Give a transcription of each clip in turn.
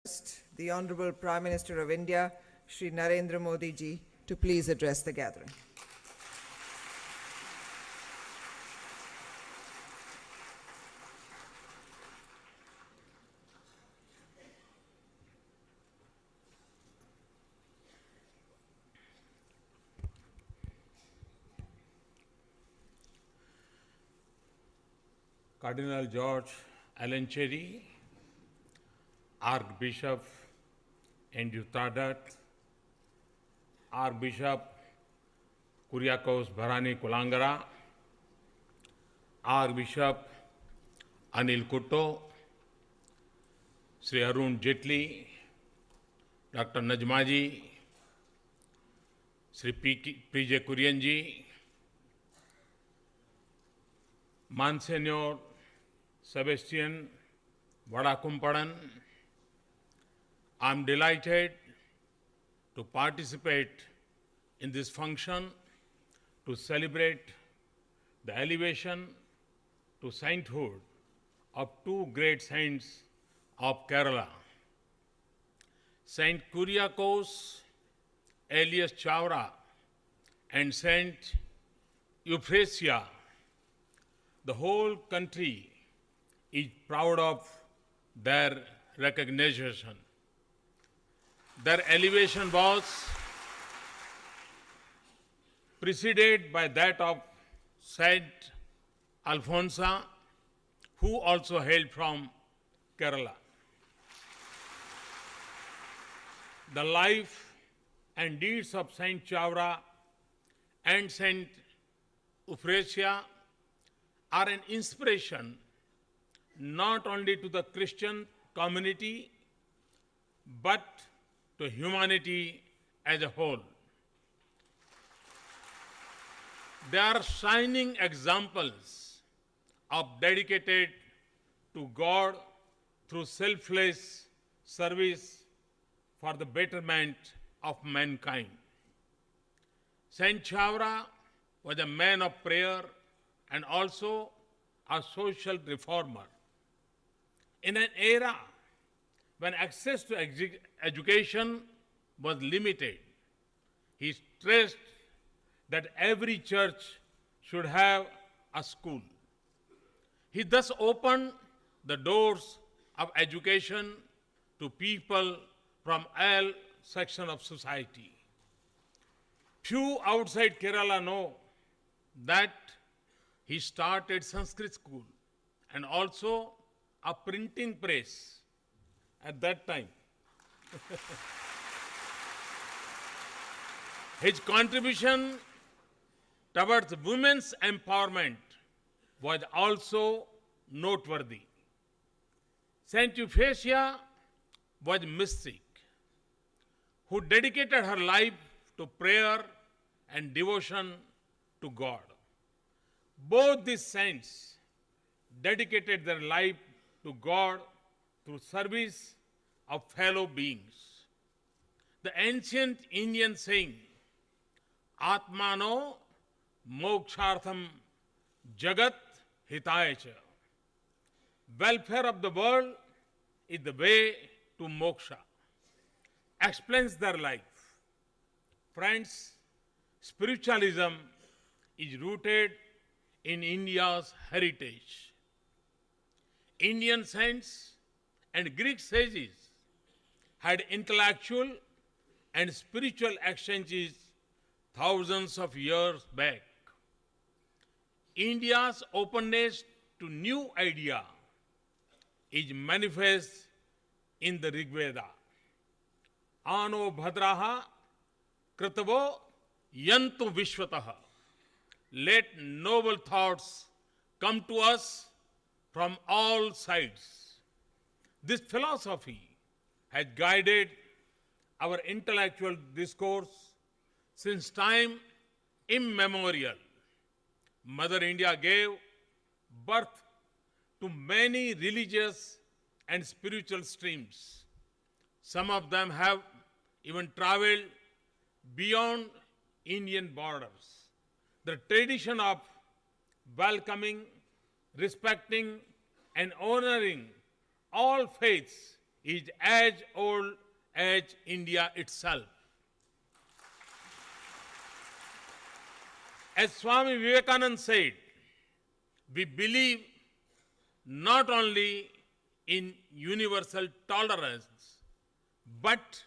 The Honorable Prime Minister of India, Shri Narendra Modi ji, to please address the gathering. Cardinal George Allen Cherry, Archbishop Andrew Tadat, Archbishop Kuriakos Bharani Kulangara, Archbishop Anil Kutto, Sri Arun Jaitley, Dr. Najma ji, Sri P.J. Kurian ji, Monsignor Sebastian Vadakumpadan. I am delighted to participate in this function to celebrate the elevation to sainthood of two great saints of Kerala, Saint Kuriakos Elias Chavra and Saint Euphrasia. The whole country is proud of their recognition. Their elevation was preceded by that of Saint Alphonsa, who also hailed from Kerala. The life and deeds of Saint Chavra and Saint Euphrasia are an inspiration not only to the Christian community but to humanity as a whole. They are shining examples of dedicated to God through selfless service for the betterment of mankind. Saint Chavra was a man of prayer and also a social reformer. In an era when access to education was limited, he stressed that every church should have a school. He thus opened the doors of education to people from all sections of society. Few outside Kerala know that he started Sanskrit school and also a printing press at that time. His contribution towards women's empowerment was also noteworthy. Saint Euphrasia was a mystic who dedicated her life to prayer and devotion to God. Both these saints dedicated their life to God through service of fellow beings. The ancient Indian saying, Atmano mokshartham jagat hitaya cha. Welfare of the world is the way to moksha, explains their life. Friends, spiritualism is rooted in India's heritage. Indian saints and Greek sages had intellectual and spiritual exchanges thousands of years back. India's openness to new idea is manifest in the Rig Veda. Ano bhadraha kritavo yantu vishwataha. Let noble thoughts come to us from all sides. This philosophy has guided our intellectual discourse since time immemorial. Mother India gave birth to many religious and spiritual streams. Some of them have even traveled beyond Indian borders. The tradition of welcoming, respecting, and honoring all faiths is as old as India itself. As Swami Vivekananda said, we believe not only in universal tolerance, but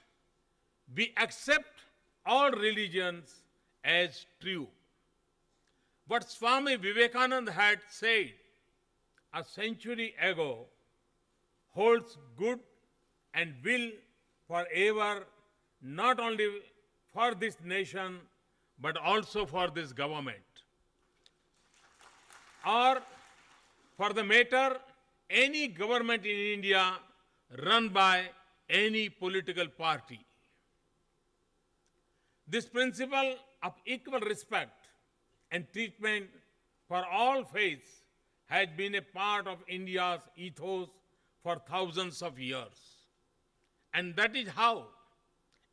we accept all religions as true. What Swami Vivekananda had said a century ago holds good and will forever, not only for this nation, but also for this government. Or, for the matter, any government in India run by any political party. This principle of equal respect and treatment for all faiths has been a part of India's ethos for thousands of years. And that is how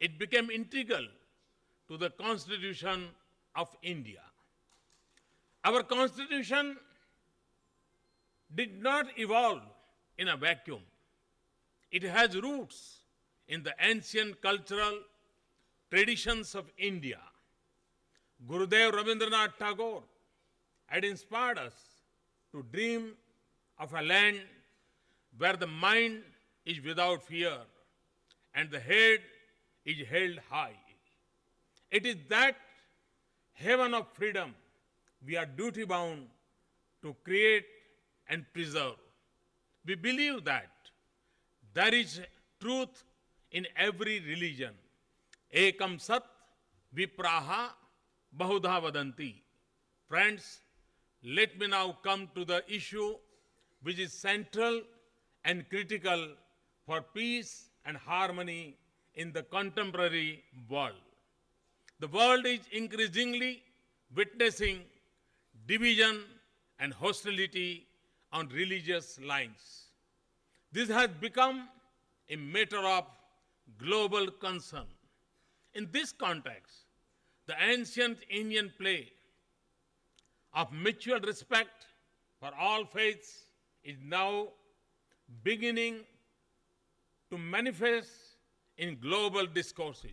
it became integral to the Constitution of India. Our Constitution did not evolve in a vacuum. It has roots in the ancient cultural traditions of India. Gurudev Rabindranath Tagore had inspired us to dream of a land where the mind is without fear and the head is held high. It is that heaven of freedom we are duty bound to create and preserve. We believe that there is truth in every religion. Ekam sat vipraha bahudha vadanti. Friends, let me now come to the issue which is central and critical for peace and harmony in the contemporary world. The world is increasingly witnessing division and hostility on religious lines. This has become a matter of global concern. In this context, the ancient Indian play of mutual respect for all faiths is now beginning to manifest in global discourses.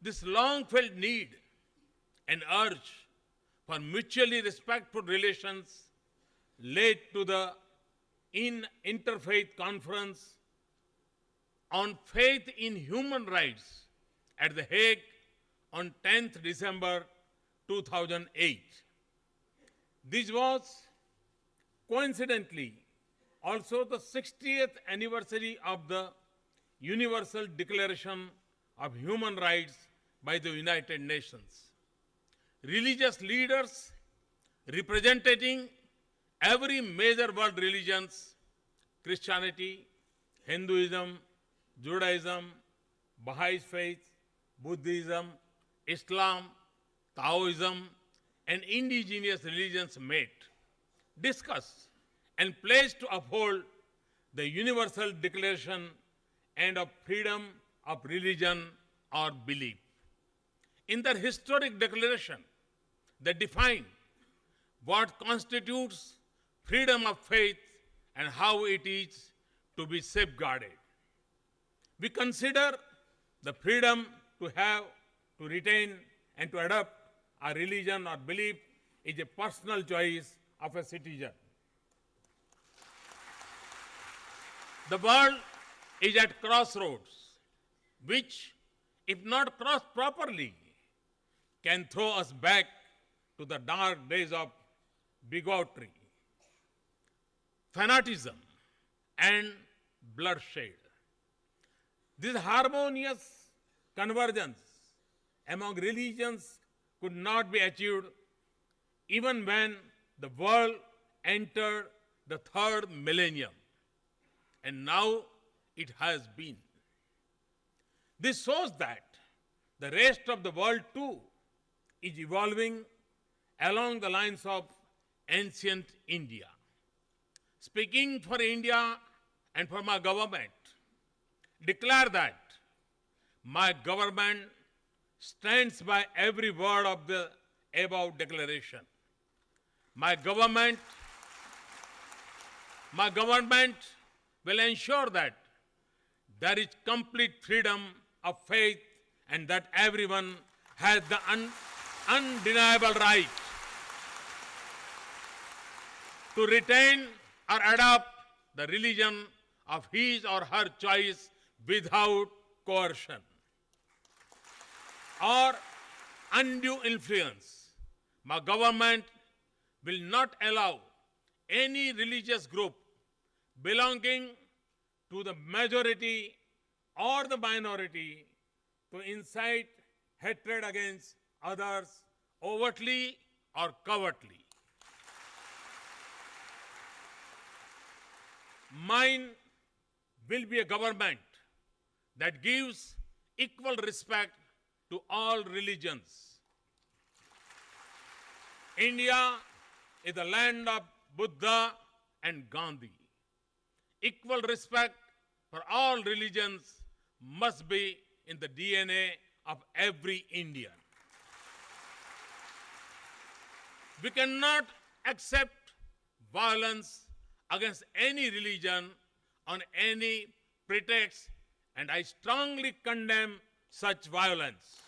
This long-felt need and urge for mutually respectful relations led to the Interfaith Conference on Faith in Human Rights at The Hague on 10th December 2008. This was coincidentally also the 60th anniversary of the Universal Declaration of Human Rights by the United Nations. Religious leaders representing every major world religions, Christianity, Hinduism, Judaism, Baha'i faith, Buddhism, Islam, Taoism, and indigenous religions met, discussed, and pledged to uphold the Universal Declaration and of freedom of religion or belief. In their historic declaration, they define what constitutes freedom of faith and how it is to be safeguarded. We consider the freedom to have, to retain, and to adopt a religion or belief is a personal choice of a citizen. The world is at crossroads, which, if not crossed properly, can throw us back to the dark days of bigotry, fanaticism, and bloodshed. This harmonious convergence among religions could not be achieved even when the world entered the third millennium, and now it has been. This shows that the rest of the world too is evolving along the lines of ancient India. Speaking for India and for my government, declare that my government stands by every word of the above declaration. My government will ensure that there is complete freedom of faith and that everyone has the undeniable right to retain or adopt the religion of his or her choice without coercion or undue influence. My government will not allow any religious group belonging to the majority or the minority to incite hatred against others overtly or covertly. Mine will be a government that gives equal respect to all religions. India is the land of Buddha and Gandhi. Equal respect for all religions must be in the DNA of every Indian. We cannot accept violence against any religion on any pretext, and I strongly condemn such violence.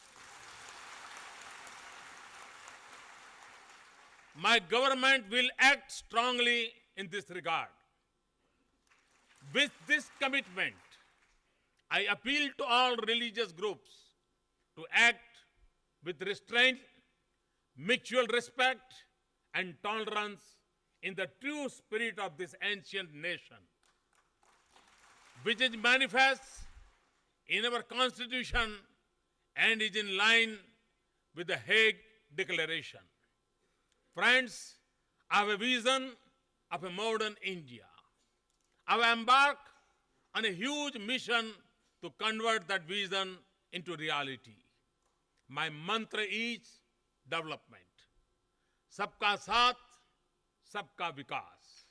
My government will act strongly in this regard. With this commitment, I appeal to all religious groups to act with restraint, mutual respect, and tolerance in the true spirit of this ancient nation, which is manifest in our Constitution and is in line with the Hague Declaration. Friends, I have a vision of a modern India. I have embarked on a huge mission to convert that vision into reality. My mantra is development. Sabka saath, sabka vikas.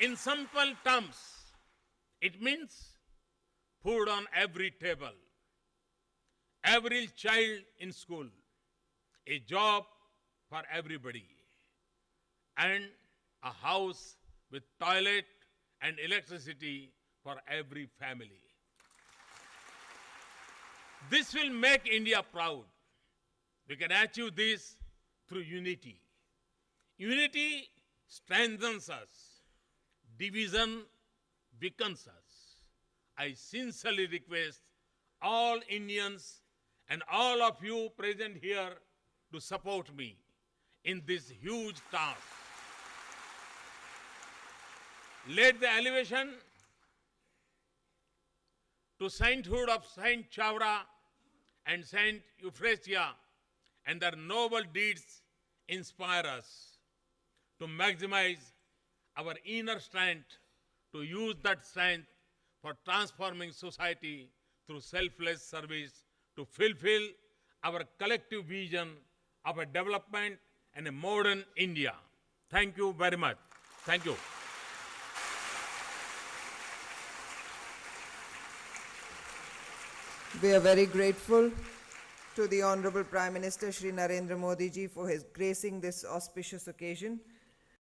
In simple terms, it means food on every table, every child in school, a job for everybody, and a house with toilet and electricity for every family. This will make India proud. We can achieve this through unity. Unity strengthens us. Division weakens us. I sincerely request all Indians and all of you present here to support me in this huge task. Let the elevation to sainthood of Saint Chavra and Saint Euphrasia and their noble deeds inspire us to maximize our inner strength, to use that strength for transforming society through selfless service, to fulfill our collective vision of a development and a modern India. Thank you very much. Thank you. We are very grateful to the Honorable Prime Minister Shri Narendra Modi ji for his gracing this auspicious occasion.